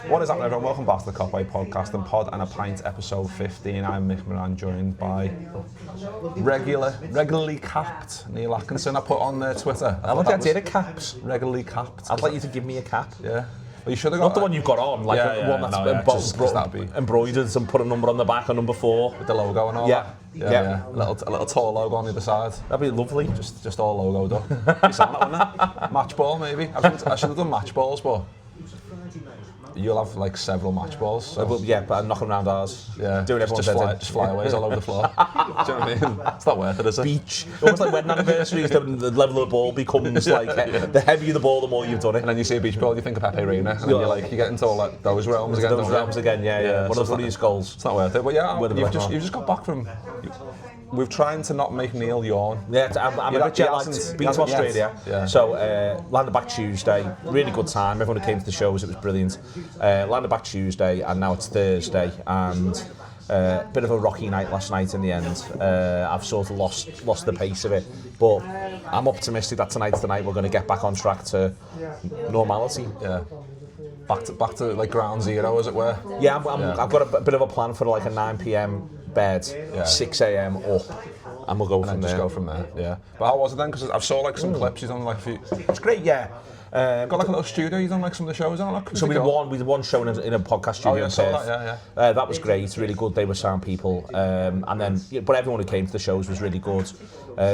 What is happening, everyone? Welcome back to the Copway Podcast and Pod and a Pint, episode 15. I'm Mick Moran, joined by regularly capped Neil Atkinson. I put on Twitter. I like the idea of caps. Regularly capped. I'd like you to give me a cap. Yeah. Well, you should have got not the one you've got on, like one that's embroidered and put a number on the back, a number 4 with the logo and all. Yeah. A little tall logo on the other side. That'd be lovely. Just all logoed up. You sound that, wouldn't it? Match ball, maybe. I should have done match balls, but you'll have like several match balls. So. Yeah, but I'm knocking around ours. Yeah, doing everyone's just flyaways all over the floor. Do you know what I mean? It's not worth it, is it? Beach. Almost like wedding anniversaries, the level of the ball becomes the heavier the ball, the more you've done it. And then you see a beach ball, you think of Pepe Reina, and then you get into all like those realms again. Those realms again, yeah. One of the funniest goals. It's not worth it, but yeah, you've just got back from. We've trying to not make Neil yawn. Yeah, I'm a bit jet-lagged. Been to Australia, so landed back Tuesday. Really good time. Everyone who came to the shows, it was brilliant. Landed back Tuesday, and now it's Thursday, and bit of a rocky night last night in the end. I've sort of lost the pace of it, but I'm optimistic that tonight's the night we're going to get back on track to normality. Yeah. Back to like ground zero, as it were. Yeah, I've got a bit of a plan for like a 9 p.m. bed, 6 a.m. up, and we'll go from there. Just go from there. Yeah. But how was it then? Because I saw like some clips. You've done like a few. It's great, yeah. Got like a little studio. You've done like some of the shows on it. So we did one show in a podcast studio in Perth. That was great. Really good. They were sound people, and then but everyone who came to the shows was really good.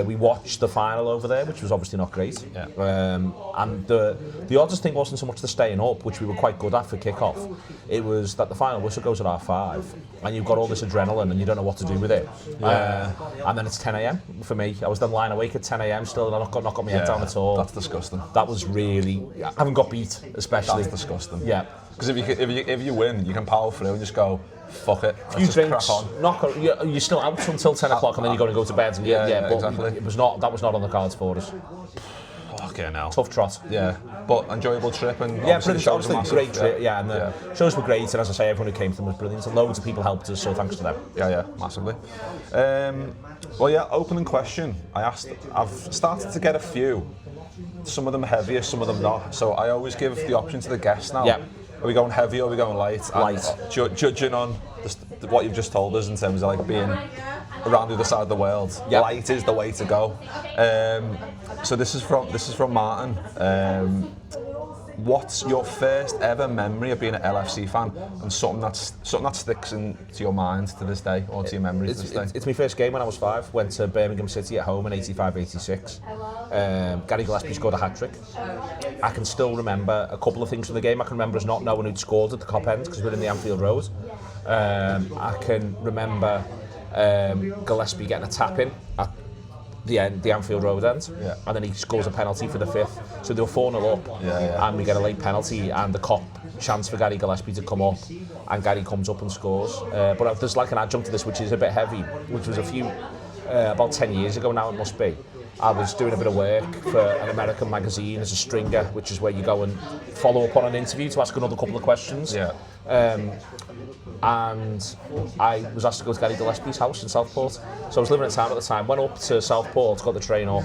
We watched the final over there, which was obviously not great. Yeah. And the oddest thing wasn't so much the staying up, which we were quite good at for kick-off. It was that the final whistle goes at 5:30, and you've got all this adrenaline, and you don't know what to do with it. Yeah. And then it's 10 a.m. for me. I was then lying awake at 10 a.m. still, and I've not got my head down at all. That's disgusting. That was really. I haven't got beat, especially. That's disgusting. Yeah. Because if you win, you can power through and just go, fuck it. Few drinks, you're still out until 10 o'clock, and then you're going to go to bed. And but exactly. That was not on the cards for us. Okay, now. Tough trot. Yeah, but enjoyable trip and obviously great trip. Yeah, and the shows were great, and as I say, everyone who came to them was brilliant, and loads of people helped us, so thanks to them. Yeah, massively. Opening question. I've started to get a few. Some of them heavier, some of them not. So I always give the option to the guests now. Yeah. Are we going heavy or are we going light? Light. Judging on what you've just told us in terms of like being around the other side of the world, light is the way to go. So this is from Martin. What's your first ever memory of being an LFC fan, and something that sticks into your mind to this day, or to your memories to this day? It's my first game when I was 5. Went to Birmingham City at home in 85-86. Gary Gillespie scored a hat-trick. I can still remember a couple of things from the game. I can remember us not knowing who'd scored at the Cop end because we were in the Anfield Road. I can remember Gillespie getting a tap in at the Anfield Road end, and then he scores a penalty for the 5th. So they were 4-0 up, and we get a late penalty, and the Cop chance for Gary Gillespie to come up, and Gary comes up and scores. But there's like an adjunct to this which is a bit heavy, which was about 10 years ago now it must be. I was doing a bit of work for an American magazine as a stringer, which is where you go and follow up on an interview to ask another couple of questions. Yeah. And I was asked to go to Gary Gillespie's house in Southport. So I was living in town at the time, went up to Southport, got the train up,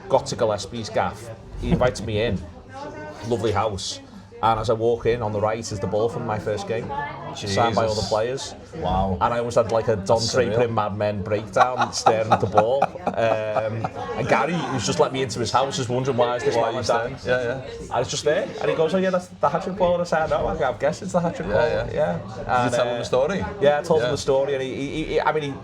got to Gillespie's gaff. He invited me in, lovely house. And as I walk in, on the right is the ball from my first game, signed by all the players. Wow. And I almost had like a Don Draper in Mad Men breakdown, staring at the ball. And Gary, who's just let me into his house, was wondering why is this man standing. Yeah. I was just there, and he goes, "Oh yeah, that's the hat-trick ball." And I said, "No, I've guessed it's the hat-trick ball." Yeah. Did you tell him the story? Yeah, I told him the story, and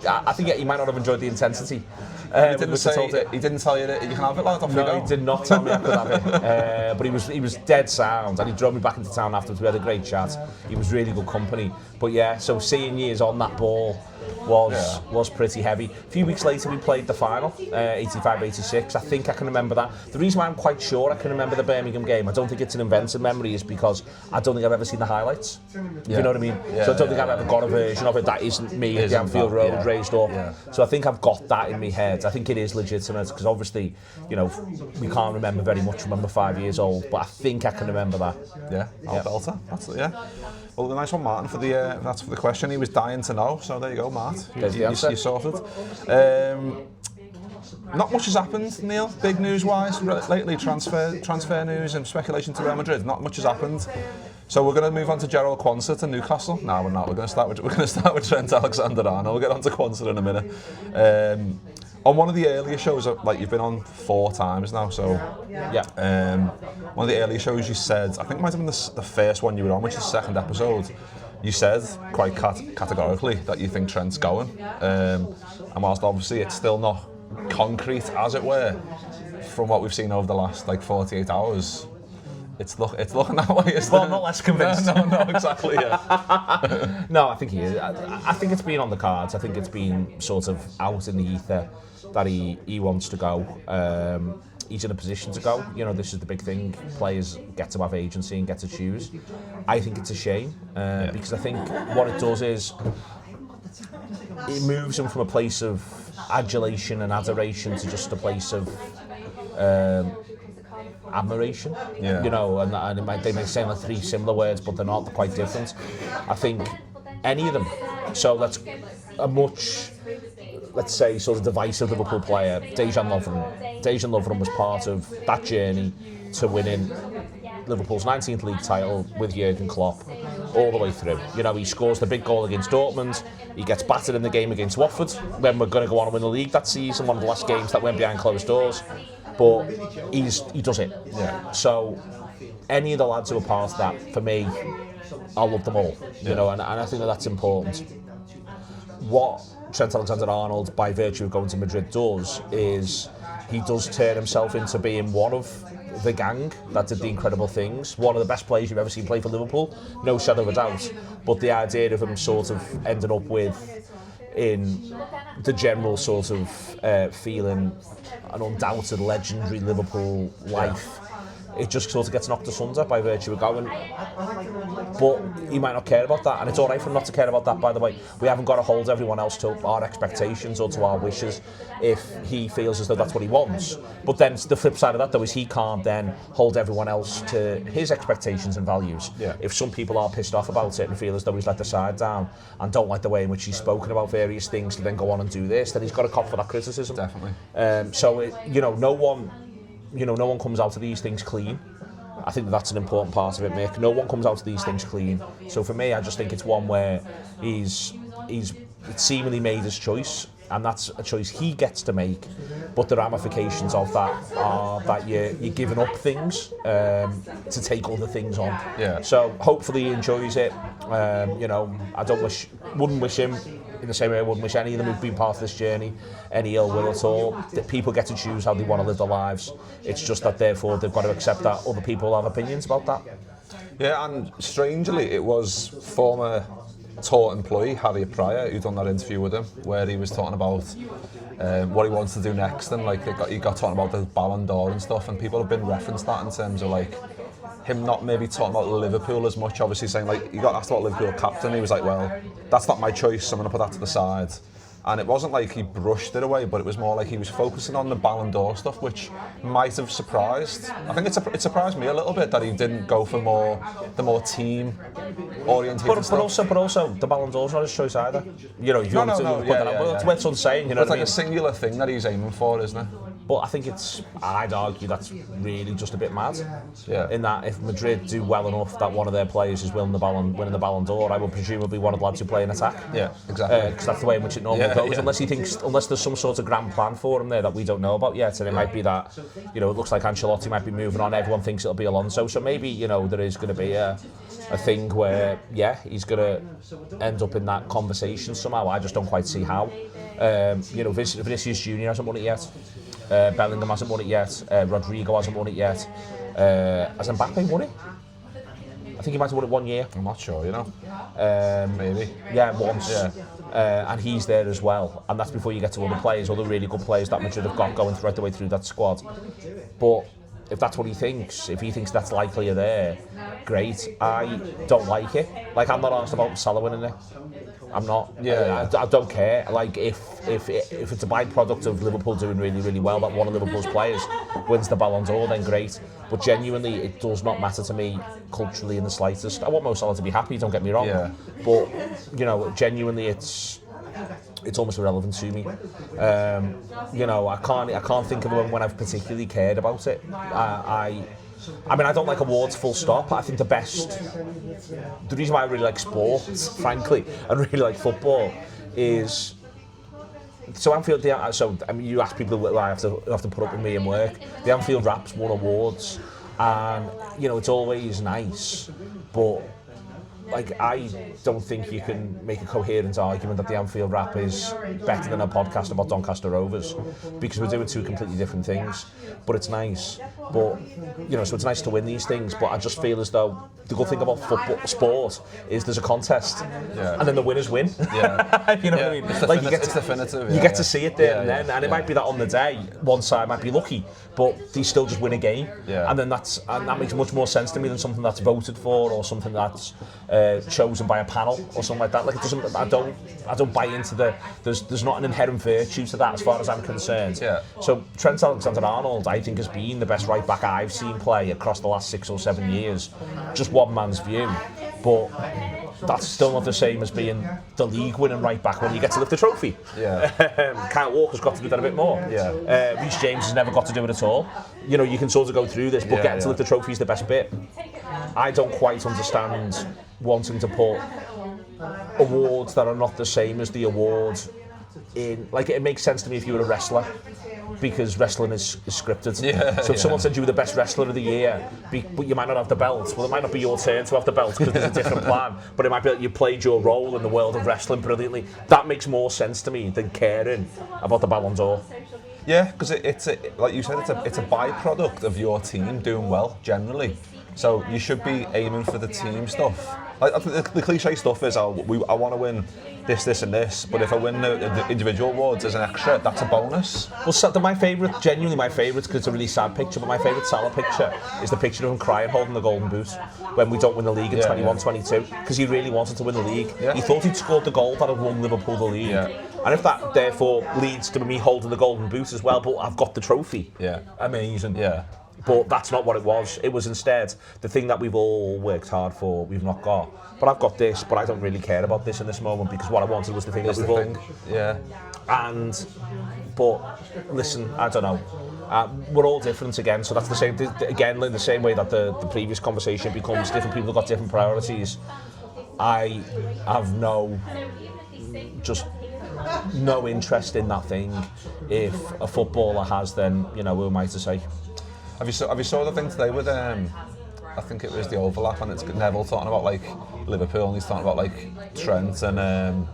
I think he might not have enjoyed the intensity. He didn't tell you that you can have it like that. No, he did not tell me I could have it. But he was dead sound, and he drove me back into town afterwards. We had a great chat. He was really good company. But yeah, so seeing years on that ball was pretty heavy. A few weeks later we played the final, 85-86. I think I can remember that. The reason why I'm quite sure I can remember the Birmingham game, I don't think it's an invented memory, is because I don't think I've ever seen the highlights. If you know what I mean? So I don't think I've ever got a version of it that isn't me at the Anfield Road raised up. So I think I've got that in my head. I think it is legitimate, because obviously, we can't remember very much when we're 5 years old, but I think I can remember that. Belter. Well, the nice one, Martin, for that's for the question. He was dying to know, so there you go, Matt. You sorted. Not much has happened, Neil, big news-wise, lately, transfer news and speculation to Real Madrid. Not much has happened. So we're going to move on to Gerald Quansah to Newcastle. No, we're not. We're going to start with Trent Alexander-Arnold. We'll get on to Quansah in a minute. On one of the earlier shows, like you've been on 4 times now, so one of the earlier shows you said, I think it might have been the first one you were on, which is the 2nd episode, you said quite categorically that you think Trent's going. And whilst obviously it's still not concrete, as it were, from what we've seen over the last 48 hours, it's looking that way. Well, I'm not less convinced. No, exactly, yeah. No, I think he is. I think it's been on the cards. I think it's been sort of out in the ether that he wants to go. He's in a position to go. You know, this is the big thing. Players get to have agency and get to choose. I think it's a shame because I think what it does is it moves him from a place of adulation and adoration to just a place of admiration. Yeah. You know, and they may sound like 3 similar words, but they're not. They're quite different. I think any of them. So let's say, sort of divisive Liverpool player, Dejan Lovren. Dejan Lovren was part of that journey to winning Liverpool's 19th league title with Jurgen Klopp all the way through. You know, he scores the big goal against Dortmund, he gets battered in the game against Watford when we're going to go on and win the league that season, one of the last games that went behind closed doors, but he does it. Yeah. So any of the lads who are part of that, for me, I love them all. You know, and I think that's important. What Trent Alexander-Arnold, by virtue of going to Madrid, does is he does turn himself into being one of the gang that did the incredible things. One of the best players you've ever seen play for Liverpool, no shadow of a doubt. But the idea of him sort of ending up with, in the general sort of feeling, an undoubted legendary Liverpool life, it just sort of gets knocked asunder by virtue of going. But he might not care about that, and it's all right for him not to care about that, by the way. We haven't got to hold everyone else to our expectations or to our wishes if he feels as though that's what he wants. But then the flip side of that, though, is he can't then hold everyone else to his expectations and values. Yeah. If some people are pissed off about it and feel as though he's let the side down and don't like the way in which he's spoken about various things to then go on and do this, then he's got to cop for that criticism. Definitely. No one comes out of these things clean. I think that's an important part of it, Mick. No one comes out of these things clean. So for me, I just think it's one where he's seemingly made his choice, and that's a choice he gets to make. But the ramifications of that are that you're giving up things to take other things on. Yeah. So hopefully he enjoys it. I wouldn't wish him, in the same way I wouldn't wish any of them who've been part of this journey any ill will at all. That people get to choose how they want to live their lives. It's just that therefore they've got to accept that other people have opinions about that. Yeah, and strangely it was former Tour employee Harry Pryor who done that interview with him, where he was talking about what he wants to do next, and he got talking about the Ballon d'Or and stuff, and people have been referenced that in terms of him not maybe talking about Liverpool as much, obviously saying he got asked about Liverpool captain, he was like, well, that's not my choice, so I'm going to put that to the side. And it wasn't like he brushed it away, but it was more like he was focusing on the Ballon d'Or stuff, which might have surprised. I think it surprised me a little bit that he didn't go for the more team-oriented stuff. But also, the Ballon d'Or's not his choice either. You know, if you want to put that out, it's what it's saying. You know, it's like a singular thing that he's aiming for, isn't it? But I think I'd argue that's really just a bit mad. Yeah. In that if Madrid do well enough that one of their players is winning the Ballon d'Or, I would presumably one of the lads who play in attack. Yeah, exactly. Because that's the way in which it normally goes. Yeah. Unless there's some sort of grand plan for him there that we don't know about yet, and it might be that, it looks like Ancelotti might be moving on. Everyone thinks it'll be Alonso, so maybe there is going to be a thing where he's going to end up in that conversation somehow. I just don't quite see how. Vinicius Junior hasn't won it yet. Bellingham hasn't won it yet. Rodrigo hasn't won it yet. Has Mbappe won it? I think he might have won it 1 year. I'm not sure, maybe. Yeah, once. Yeah. And he's there as well. And that's before you get to other players, other really good players that Madrid have got going right the way through that squad. But if that's what he thinks, if he thinks that's likelier there, great. I don't like it. I'm not asked about Salah winning it. I'm not. I don't care. If it's a byproduct of Liverpool doing really, really well, that one of Liverpool's players wins the Ballon d'Or, then great. But genuinely, it does not matter to me culturally in the slightest. I want Mo Salah to be happy, don't get me wrong. Yeah. But genuinely, it's almost irrelevant to me. I can't think of when I've particularly cared about it. I mean, I don't like awards full stop. I think the reason why I really like sports, frankly, and really like football is, so Anfield, I mean, you ask people who I have to put up with me in work. The Anfield Wrap's won awards, and it's always nice, but like, I don't think you can make a coherent argument that the Anfield Wrap is better than a podcast about Doncaster Rovers, because we're doing two completely different things. But it's nice. But, so it's nice to win these things, but I just feel as though the good thing about sport is there's a contest, and then the winners win. Yeah. You know what I mean? Like, it's definitive. You get to see it there and then, and it might be that on the day, one side might be lucky, but they still just win a game. Yeah. And then that makes much more sense to me than something that's voted for, or something that's chosen by a panel or something like that. Like, it doesn't. I don't buy into there's not an inherent virtue to that as far as I'm concerned. Yeah. So Trent Alexander-Arnold, I think, has been the best right back I've seen play across the last 6 or 7 years. Just one man's view, but that's still not the same as being the league winning right back when you get to lift the trophy. Yeah. Kyle Walker's got to do that a bit more. Yeah. Reece James has never got to do it at all. You can sort of go through this, but getting to lift the trophy is the best bit. I don't quite understand wanting to put awards that are not the same as the award in. Like, it makes sense to me if you were a wrestler, because wrestling is scripted. Yeah, so if someone said you were the best wrestler of the year, but you might not have the belt, well, it might not be your turn to have the belt because there's a different plan, but it might be that you played your role in the world of wrestling brilliantly. That makes more sense to me than caring about the Ballon d'Or. Yeah, because it's like you said, it's a byproduct of your team doing well generally. So you should be aiming for the team stuff. Like, the cliche stuff is, I want to win this and this, but if I win the individual awards as an extra, that's a bonus. Well, genuinely my favourite, because it's a really sad picture, but my favourite Salah picture is the picture of him crying holding the golden boot when we don't win the league in 21-22, because he really wanted to win the league. Yeah. He thought he'd scored the goal that had won Liverpool the league. Yeah. And if that therefore leads to me holding the golden boot as well, but I've got the trophy. Yeah. Amazing. Yeah. But that's not what it was. It was instead the thing that we've all worked hard for, we've not got. But I've got this, but I don't really care about this in this moment, because what I wanted was the thing that we've all... Yeah. But listen, I don't know. We're all different again, so that's the same. Again, in the same way that the previous conversation becomes different people have got different priorities. I have no interest in that thing. If a footballer has, then who am I to say? Have you saw the thing today with I think it was the overlap, and it's Neville talking about like Liverpool, and he's talking about like Trent and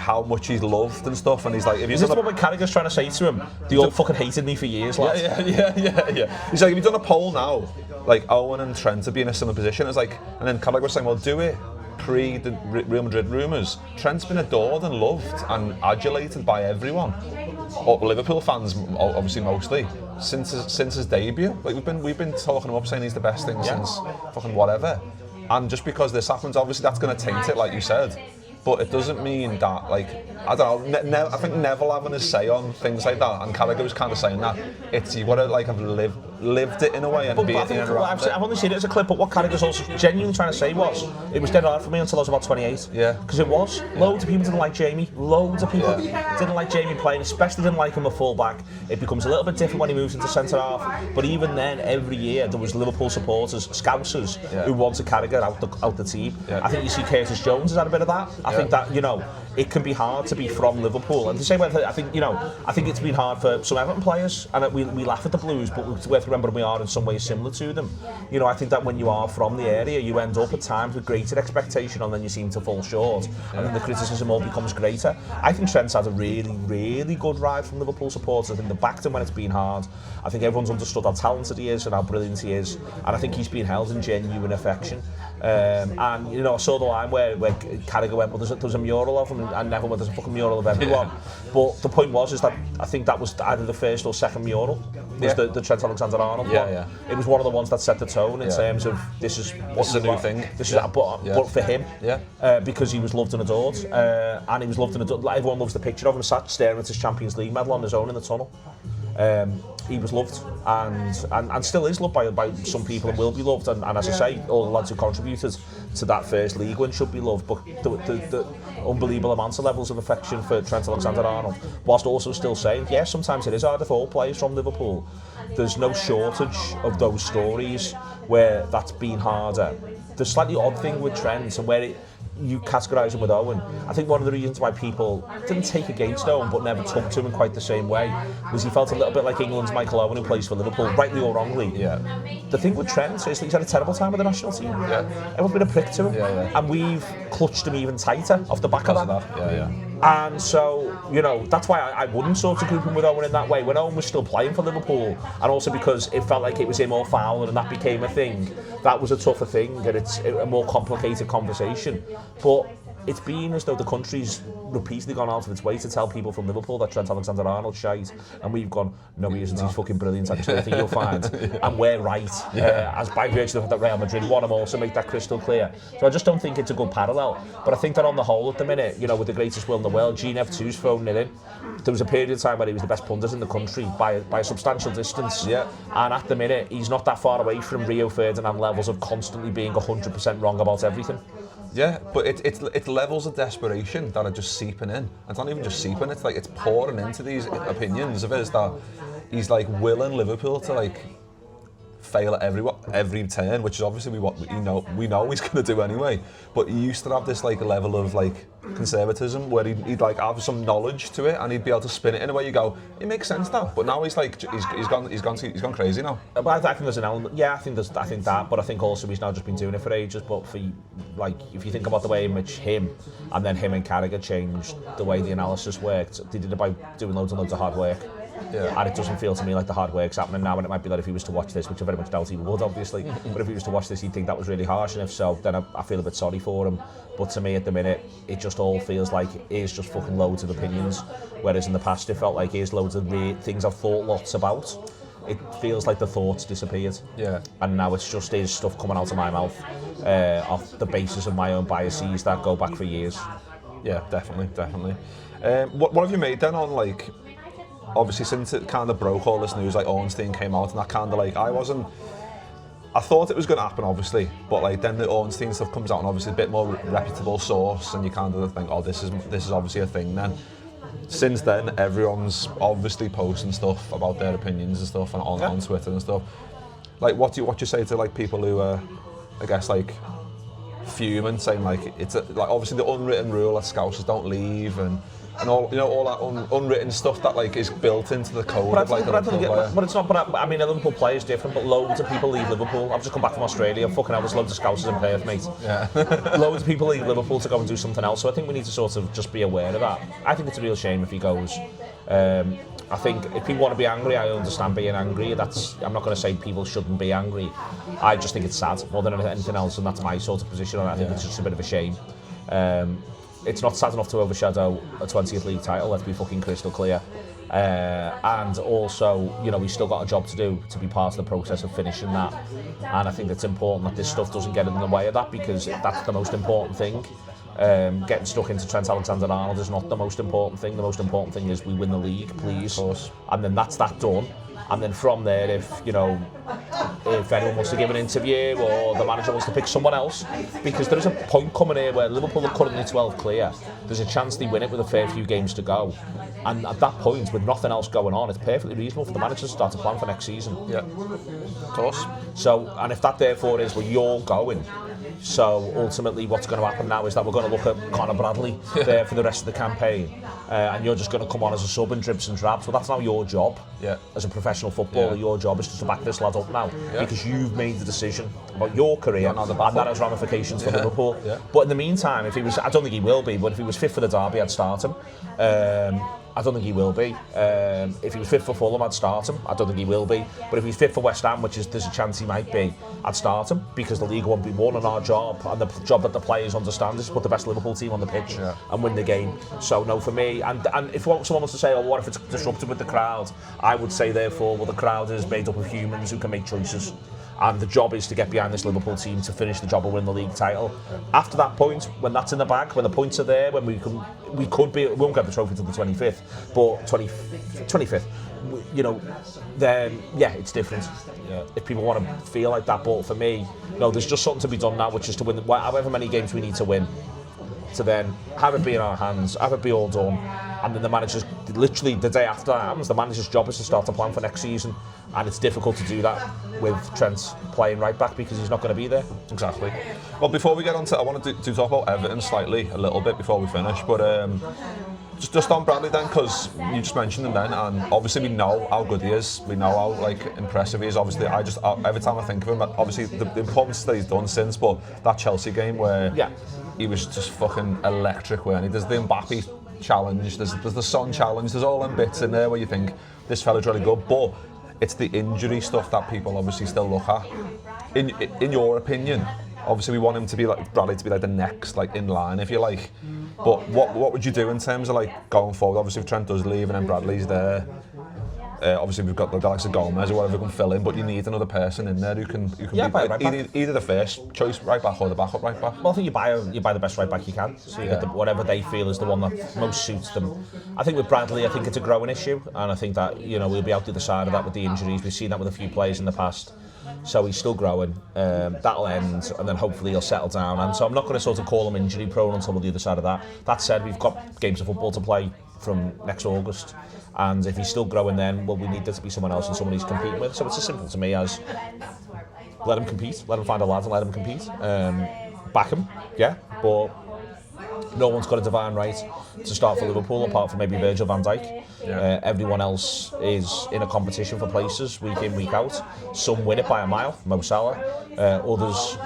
how much he's loved and stuff, and he's like, is this what Carragher's trying to say to him? They all fucking hated me for years, lad. Yeah. He's like, if you've done a poll now, like Owen and Trent would be in a similar position. It's like, and then Carragher was saying, well, do it pre the Real Madrid rumours. Trent's been adored and loved and adulated by everyone. Liverpool fans, obviously mostly, since his debut. Like, we've been talking him up, saying he's the best thing since fucking whatever. And just because this happens, obviously that's going to taint it, like you said. But it doesn't mean that, like, I don't know, I think Neville having a say on things like that, and Carragher was kind of saying that, you've got to, like, have lived it in a way and be it in and around it. I've only seen it as a clip, but what Carragher's also genuinely trying to say was, it was dead hard for me until I was about 28. Yeah. Because it was. Loads of people didn't like Jamie. Loads of people didn't like Jamie playing, especially didn't like him at full-back. It becomes a little bit different when he moves into centre-half. But even then, every year, there was Liverpool supporters, Scousers, who wanted Carragher out the team. Yeah. I think you see Curtis Jones has had a bit of that. I think that, it can be hard to be from Liverpool. And the same way, I think it's been hard for some Everton players, and we laugh at the Blues, but we have to remember we are in some ways similar to them. I think that when you are from the area, you end up at times with greater expectation, and then you seem to fall short, and then the criticism all becomes greater. I think Trent's had a really, really good ride from Liverpool supporters. I think they backed him when it's been hard. I think everyone's understood how talented he is and how brilliant he is, and I think he's been held in genuine affection. And I saw the line where Carragher went, well, there's a mural of him, and Neville went, there's a fucking mural of everyone. But the point is that I think that was either the first or second mural, was the Trent Alexander-Arnold one. Yeah. It was one of the ones that set the tone in terms of this is a new thing. This is but for him, because he was loved and adored, and he was loved and adored. Like, everyone loves the picture of him sat staring at his Champions League medal on his own in the tunnel. he was loved and still is loved by some people and will be loved. And as I say, all the lads who contributed to that first league win should be loved. But the unbelievable amounts of levels of affection for Trent Alexander-Arnold, whilst also still saying, yeah, sometimes it is harder for all players from Liverpool. There's no shortage of those stories where that's been harder. The slightly odd thing with Trent and where you categorise him with Owen, I think one of the reasons why people didn't take against Owen but never took to him in quite the same way was he felt a little bit like England's Michael Owen, who plays for Liverpool, rightly or wrongly. Yeah. The thing with Trent is that he's had a terrible time with the national team. Yeah. Everyone's been a prick to him. Yeah. And we've clutched him even tighter off the back of that. Yeah. And so, you know, that's why I wouldn't sort of group him with Owen in that way. When Owen was still playing for Liverpool, and also because it felt like it was him or Fowler and that became a thing, that was a tougher thing, and it's a more complicated conversation. But it's been as though the country's repeatedly gone out of its way to tell people from Liverpool that Trent Alexander-Arnold's shite, and we've gone, no, he isn't, he's fucking brilliant, actually, I think you'll find. And we're right, as by virtue of the fact that Real Madrid won him also make that crystal clear. So I just don't think it's a good parallel. But I think that on the whole at the minute, you know, with the greatest will in the world, GNF2's phoning it in. There was a period of time where he was the best pundit in the country by a substantial distance. Yeah. And at the minute, he's not that far away from Rio Ferdinand levels of constantly being 100% wrong about everything. Yeah, but it's levels of desperation that are just seeping in. It's not even just seeping, it's like it's pouring into these opinions of his that he's like willing Liverpool to like fail at every turn, which is obviously what we know he's going to do anyway. But he used to have this like level of like conservatism where he'd like have some knowledge to it and he'd be able to spin it in a way you go, it makes sense now. But now he's like he's gone crazy now. But I think there's an element. Yeah, I think that. But I think also he's now just been doing it for ages. But for like, if you think about the way in which him and Carragher changed the way the analysis worked, they did it by doing loads and loads of hard work. Yeah. And it doesn't feel to me like the hard work's happening now, and it might be that if he was to watch this, which I very much doubt he would, obviously, but if he was to watch this, he'd think that was really harsh, and if so, then I feel a bit sorry for him. But to me, at the minute, it just all feels like it is just fucking loads of opinions, whereas in the past, it felt like it is loads of things I've thought lots about. It feels like the thoughts disappeared. Yeah. And now it's just is stuff coming out of my mouth off the basis of my own biases that go back for years. Yeah, definitely. What have you made then on, like, obviously since it kind of broke all this news, like Ornstein came out and that kind of like, I thought it was going to happen obviously, but like then the Ornstein stuff comes out and obviously a bit more reputable source and you kind of think, oh, this is obviously a thing then. Since then, everyone's obviously posting stuff about their opinions and stuff on Twitter and stuff. Like, what you say to like people who are, I guess, like fuming, saying like it's like obviously the unwritten rule that Scousers don't leave and all, you know, all that unwritten stuff that like is built into the code of like the Liverpool player. But it's not. But I mean, a Liverpool player is different. But loads of people leave Liverpool. I've just come back from Australia. Fucking hell, there's loads of Scousers in Perth, mate. Yeah. Loads of people leave Liverpool to go and do something else. So I think we need to sort of just be aware of that. I think it's a real shame if he goes. I think if people want to be angry, I understand being angry. I'm not going to say people shouldn't be angry. I just think it's sad more than anything else, and that's my sort of position. And I think it's just a bit of a shame. It's not sad enough to overshadow a 20th league title, let's be fucking crystal clear. And also, you know, we've still got a job to do to be part of the process of finishing that. And I think it's important that this stuff doesn't get in the way of that, because that's the most important thing. Getting stuck into Trent Alexander-Arnold is not the most important thing. The most important thing is we win the league, please. And then that's that done. And then from there, if anyone wants to give an interview or the manager wants to pick someone else, because there is a point coming here where Liverpool are currently 12 clear, there's a chance they win it with a fair few games to go. And at that point, with nothing else going on, it's perfectly reasonable for the manager to start to plan for next season. Yeah, of course. So, and if that therefore is where you're going, so ultimately what's going to happen now is that we're going to look at Conor Bradley there for the rest of the campaign, and you're just going to come on as a sub and dribs and drabs. Well, that's now your job as a professional footballer. Your job is just to back this lad up now, because you've made the decision about your career, and that has ramifications for Liverpool. But in the meantime, if he was, I don't think he will be, but if he was fit for the derby, I'd start him. I don't think he will be. If he was fit for Fulham, I'd start him. I don't think he will be. But if he's fit for West Ham, which is there's a chance he might be, I'd start him, because the league won't be won, and our job, and the job that the players understand, is to put the best Liverpool team on the pitch and win the game. So no, for me, and if someone wants to say, oh, what if it's disrupted with the crowd? I would say therefore, well, the crowd is made up of humans who can make choices. And the job is to get behind this Liverpool team to finish the job of winning the league title. After that point, when that's in the bag, when the points are there, when we won't get the trophy till the 25th, but 25th. you know, then yeah, it's different. Yeah. If people want to feel like that, but for me, no, there's just something to be done now, which is to win however many games we need to win, to then have it be in our hands, have it be all done, and then the manager's, literally the day after that happens, the manager's job is to start to plan for next season, and it's difficult to do that with Trent playing right back because he's not going to be there. Exactly. Well, before we get on to, I want to talk about Everton slightly, a little bit before we finish, but just on Bradley then, because you just mentioned him then, and obviously we know how good he is, we know how like impressive he is. Obviously, every time I think of him, obviously the performance that he's done since, but that Chelsea game where he was just fucking electric, weren't he? There's the Mbappe challenge, there's the Son challenge, there's all them bits in there where you think this fella's really good, but it's the injury stuff that people obviously still look at. In your opinion, obviously we want him to be like Bradley to be like the next like in line, if you like. But what would you do in terms of like going forward? Obviously, if Trent does leave and then Bradley's there, obviously we've got the likes of Gomez or whatever who can fill in. But you need another person in there who can be like, either the first choice right back or the backup right back. Well, I think you buy the best right back you can. So you get whatever they feel is the one that most suits them. I think with Bradley, I think it's a growing issue, and I think that we'll be out the other side of that with the injuries. We've seen that with a few players in the past. So he's still growing. That'll end, and then hopefully he'll settle down. And so I'm not going to sort of call him injury prone until we're the other side of that. That said, we've got games of football to play from next August, and if he's still growing, then well, we need there to be someone else and someone he's competing with. So it's as simple to me as let him compete, let him find a lad and let him compete. Back him, yeah, but no one's got a divine right to start for Liverpool apart from maybe Virgil van Dijk. Everyone else is in a competition for places week in, week out. Some win it by a mile, Mo Salah. Others,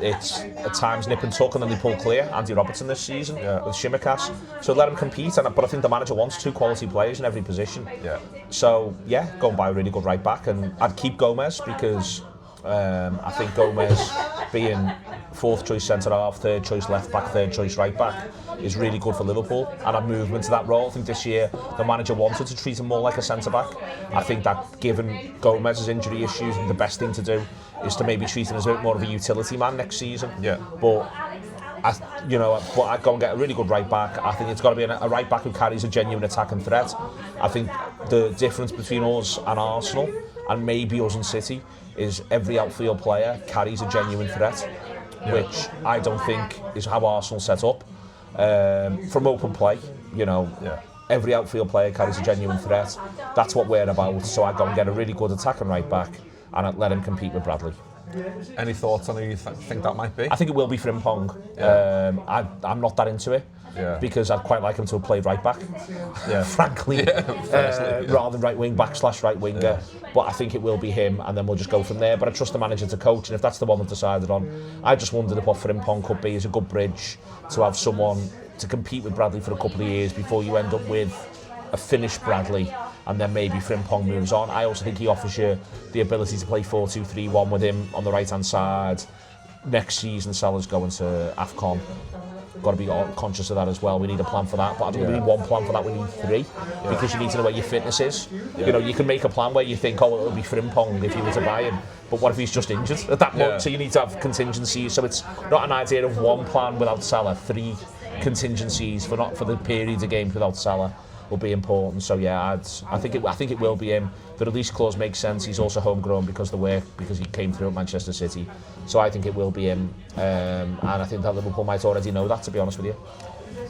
it's at times nip and tuck and then they pull clear. Andy Robertson this season with Shimikas. So let him compete, but I think the manager wants two quality players in every position. So go and buy a really good right back, and I'd keep Gomez because I think Gomez being fourth choice centre half, third choice left back, third choice right back is really good for Liverpool, and a movement to that role. I think this year the manager wanted to treat him more like a centre back. I think that given Gomez's injury issues, the best thing to do is to maybe treat him as a bit more of a utility man next season. But I'd go and get a really good right back. I think it's got to be a right back who carries a genuine attacking threat. I think the difference between us and Arsenal, and maybe us and City, is every outfield player carries a genuine threat, which I don't think is how Arsenal set up. From open play, every outfield player carries a genuine threat. That's what we're about. So I'd go and get a really good attacking right back and I'd let him compete with Bradley. Any thoughts on who you think that might be? I think it will be Frimpong. I'm not that into it. Because I'd quite like him to have played right back, frankly, rather than right wing back / right winger. But I think it will be him, and then we'll just go from there. But I trust the manager to coach, and if that's the one they've decided on, I just wondered if what Frimpong could be is a good bridge to have someone to compete with Bradley for a couple of years before you end up with a finished Bradley, and then maybe Frimpong moves on. I also think he offers you the ability to play 4-2-3-1 with him on the right-hand side. Next season, Salah's going to AFCON. Got to be conscious of that as well. We need a plan for that, but I don't think we need one plan for that. We need three, because you need to know where your fitness is. You can make a plan where you think, oh, it'll be Frimpong if you were to buy him, but what if he's just injured at that moment? So you need to have contingencies. So it's not an idea of one plan without Salah. Three contingencies for the period of games without Salah will be important. So I think it will be him. The release clause makes sense. He's also homegrown because he came through at Manchester City. So I think it will be him, and I think that Liverpool might already know that, to be honest with you.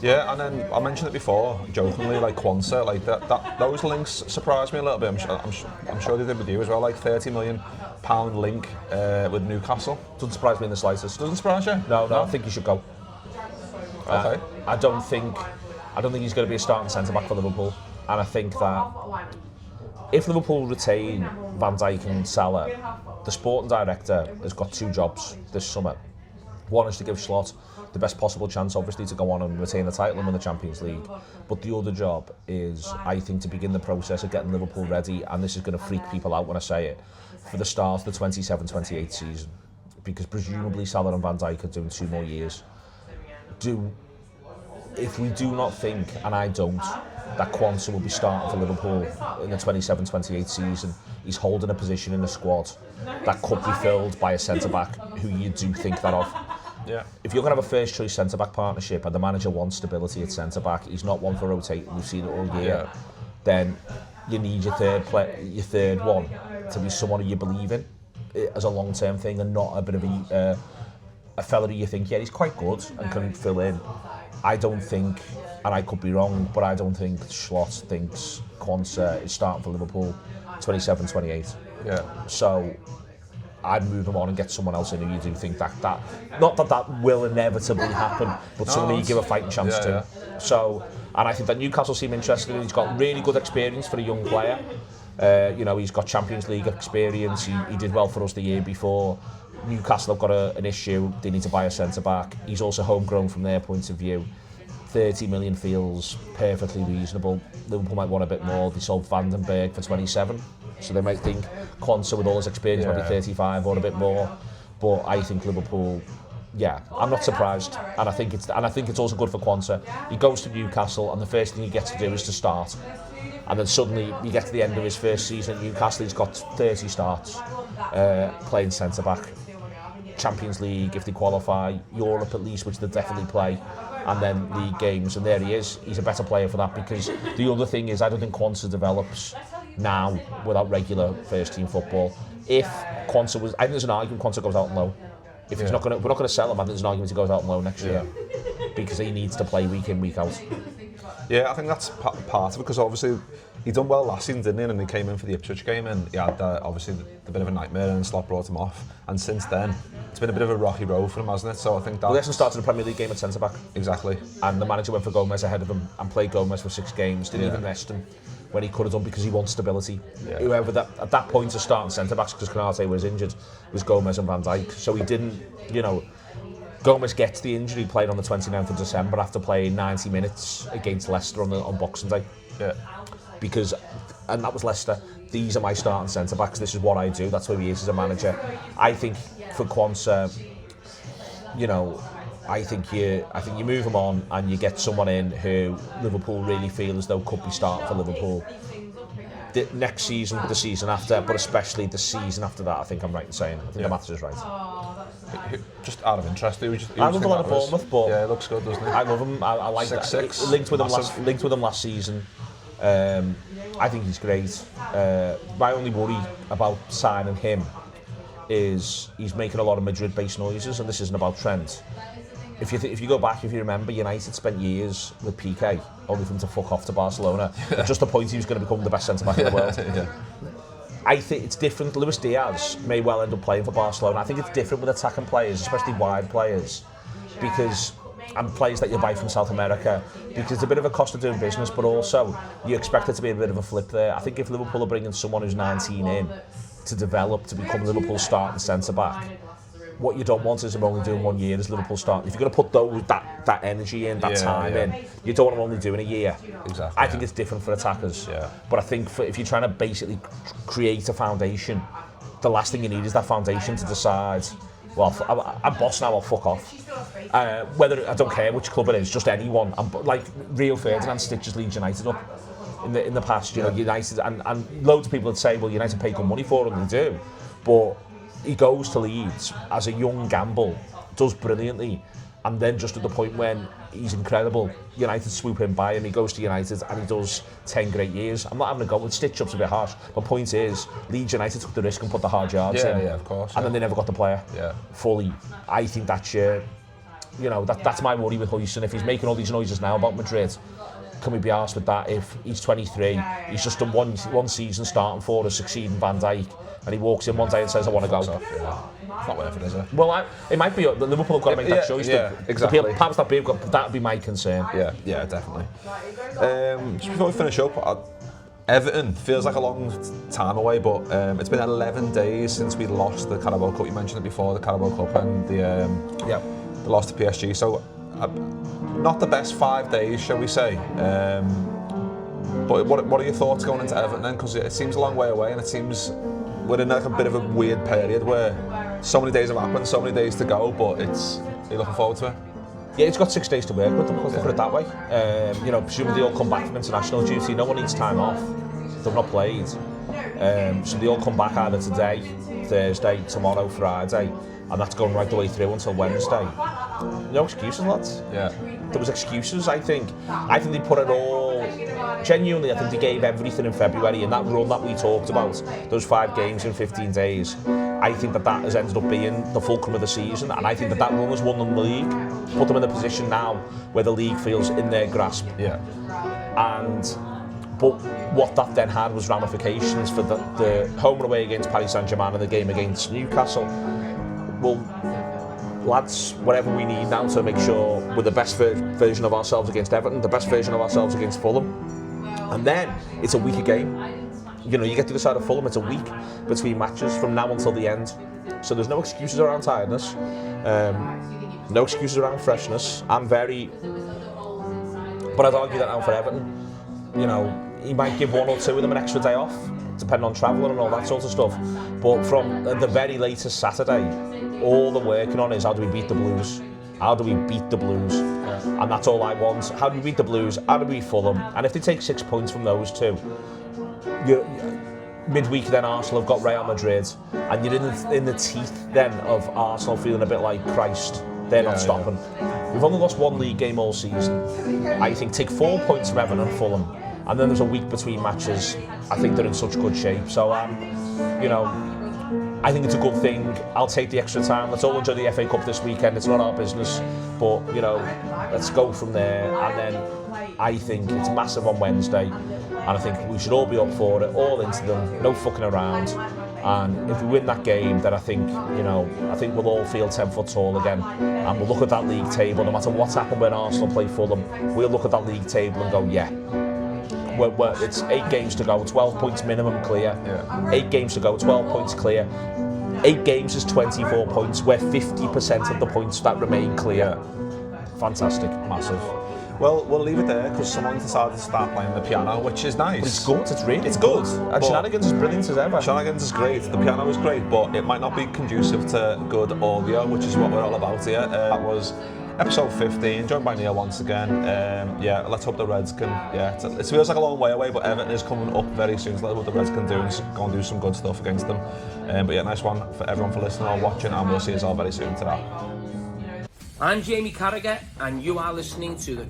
Yeah, and then I mentioned it before, jokingly, like Quansah, like that those links surprised me a little bit. I'm sure they did with you as well, like £30 million link with Newcastle. Doesn't surprise me in the slightest. Doesn't surprise you? No, I think you should go. Okay. I don't think he's going to be a starting centre back for Liverpool, and I think that if Liverpool retain Van Dijk and Salah, the sporting director has got two jobs this summer. One is to give Slot the best possible chance, obviously, to go on and retain the title and win the Champions League. But the other job is, I think, to begin the process of getting Liverpool ready, and this is going to freak people out when I say it, for the start of the 27-28 season. Because presumably Salah and Van Dijk are doing 2 more years. If we do not think, and I don't, that Quansah will be starting for Liverpool in the 27-28 season, he's holding a position in the squad that could be filled by a centre-back who you do think that of. If you're going to have a first-choice centre-back partnership and the manager wants stability at centre-back, he's not one for rotating, we've seen it all year, then you need your third one to be someone who you believe in as a long-term thing, and not a bit of a fella who you think, yeah, he's quite good and can fill in. I don't think, and I could be wrong, but I don't think Schlott thinks Quansah is starting for Liverpool 27, 28. Yeah. So I'd move him on and get someone else in who you do think that not that will inevitably happen, but someone who you give a fighting chance to. Yeah. So, and I think that Newcastle seem interested in. He's got really good experience for a young player. He's got Champions League experience. He did well for us the year before. Newcastle have got an issue. They need to buy a centre-back. He's also homegrown from their point of view. 30 million feels perfectly reasonable. Liverpool might want a bit more. They sold Vandenberg for 27, so they might think Quansah with all his experience might be 35 or a bit more. But I think Liverpool, I'm not surprised, and I think it's also good for Quansah. He goes to Newcastle, and the first thing he gets to do is to start. And then suddenly you get to the end of his first season at Newcastle, he's got 30 starts, playing centre-back. Champions League, if they qualify, Europe at least, which they'll definitely play, and then league games, and there he is. He's a better player for that, because the other thing is, I don't think Quansah develops now without regular first-team football. If Quansah was, I think there's an argument Quansah goes out on loan. If we're not going to sell him, I think there's an argument he goes out on loan next year, because he needs to play week in, week out. Yeah, I think that's part of it, because obviously he done well last season, didn't he? And he came in for the Ipswich game, and he had obviously the bit of a nightmare, and Slot brought him off. And since then, it's been a bit of a rocky road for him, hasn't it? So I think that. Well, he hasn't started the Premier League game at centre back. Exactly. And the manager went for Gomez ahead of him and played Gomez for 6 games. Didn't even rest him when he could have done, because he wants stability. Yeah. Whoever at that point of starting centre backs, because Canate was injured, was Gomez and Van Dijk. So he didn't, Gomez gets the injury, played on the 29th of December after playing 90 minutes against Leicester on Boxing Day. Yeah. And that was Leicester. These are my starting centre-backs. This is what I do. That's who he is as a manager. I think for Quansah, I think you move him on and you get someone in who Liverpool really feel as though could be starting for Liverpool. The next season, the season after, but especially the season after that, I think I'm right in saying. I think the maths is right. Just out of interest, I love a lot of Bournemouth, but yeah, it looks good, doesn't it? I love him. I like 6'6". that. Linked with him last season. I think he's great. My only worry about signing him is he's making a lot of Madrid-based noises, and this isn't about Trent. If you go back, if you remember, United spent years with Piqué, only for him to fuck off to Barcelona. At just the point he was going to become the best centre-back in the world. I think it's different. Luis Diaz may well end up playing for Barcelona. I think it's different with attacking players, especially wide players, and players that you buy from South America, because it's a bit of a cost of doing business, but also you expect it to be a bit of a flip there. I think if Liverpool are bringing someone who's 19 in to develop to become Liverpool's starting centre-back, what you don't want is him only doing 1 year as Liverpool starting. If you're going to put that energy in, that time in, you don't want him only doing a year. Exactly. I think it's different for attackers. Yeah. But I think if you're trying to basically create a foundation, the last thing you need is that foundation to decide, well, I'm boss now, I'll fuck off. Whether, I don't care which club it is, just anyone. Like Rio Ferdinand stitches Leeds United up in the past, United, and loads of people would say, well, United pay good money for him, they do. But he goes to Leeds as a young gamble, does brilliantly, and then just at the point when he's incredible, United swoop him by him, he goes to United and he does 10 great years. I'm not having a go with stitch-ups a bit harsh, but point is, Leeds United took the risk and put the hard yards in. Yeah, of course. And then they never got the player fully. I think that's that's my worry with Huijsen. If he's making all these noises now about Madrid, can we be arsed with that? If he's 23, he's just done one season starting for us, succeeding Van Dijk, and he walks in one day and says, I want to go. It's not worth it, is it? Well, it might be. Liverpool have got to make that choice. Yeah, exactly. Perhaps that would be my concern. Yeah, definitely. Just before we finish up, Everton feels like a long time away, but it's been 11 days since we lost the Carabao Cup. You mentioned it before, the Carabao Cup and the loss to PSG. So, not the best 5 days, shall we say. But what are your thoughts going into Everton then? Because it seems a long way away, and it seems we're in like a bit of a weird period where so many days have happened, so many days to go, but are you looking forward to it? Yeah, it's got 6 days to work with them, let's put it that way. Presumably they all come back from international duty. No one needs time off. They've not played. So they all come back either today, Thursday, tomorrow, Friday, and that's going right the way through until Wednesday. No excuses, lads. Yeah. There was excuses, I think. I think they put it all genuinely, I think they gave everything in February, and that run that we talked about, those 5 games in 15 days, I think that has ended up being the fulcrum of the season, and I think that run has won them the league, put them in a position now where the league feels in their grasp. Yeah. But what that then had was ramifications for the home and away against Paris Saint-Germain and the game against Newcastle. Well, lads, whatever we need now to make sure we're the best version of ourselves against Everton, the best version of ourselves against Fulham. And then it's a week game. You know, you get to the side of Fulham, it's a week between matches from now until the end. So there's no excuses around tiredness, no excuses around freshness. But I'd argue that now for Everton, you know, he might give 1 or 2 of them an extra day off, depending on travelling and all that sort of stuff. But from the very latest Saturday, all they're working on is how do we beat the Blues? How do we beat the Blues? And that's all I want. How do we beat the Blues? How do we beat Fulham? And if they take 6 points from those 2, midweek then Arsenal have got Real Madrid, and you're in the teeth then of Arsenal feeling a bit like Christ. They're not stopping. We've only lost 1 league game all season. I think take 4 points from Everton and Fulham, and then there's a week between matches. I think they're in such good shape. So, you know, I think it's a good thing. I'll take the extra time. Let's all enjoy the FA Cup this weekend. It's not our business, but you know, let's go from there. And then I think it's massive on Wednesday, and I think we should all be up for it, all into them, no fucking around. And if we win that game, then I think we'll all feel 10 foot tall again, and we'll look at that league table. No matter what's happened when Arsenal play Fulham, we'll look at that league table and go, yeah. It's 8 games to go, 12 points minimum clear. 8 games to go, 12 points clear. 8 games is 24 points. We're 50% of the points that remain clear. Fantastic, massive. Well, we'll leave it there because someone decided to start playing the piano, which is nice. But it's good, it's good. And Shenanigan's as brilliant as ever. Shenanigan's is great, the piano is great, but it might not be conducive to good audio, which is what we're all about here. That was episode 15, joined by Neil once again. Let's hope the Reds can, it feels like a long way away, but Everton is coming up very soon, so let's hope the Reds can go and do some good stuff against them. Nice one for everyone for listening or watching, and we'll see you all very soon to that. I'm Jamie Carragher, and you are listening to the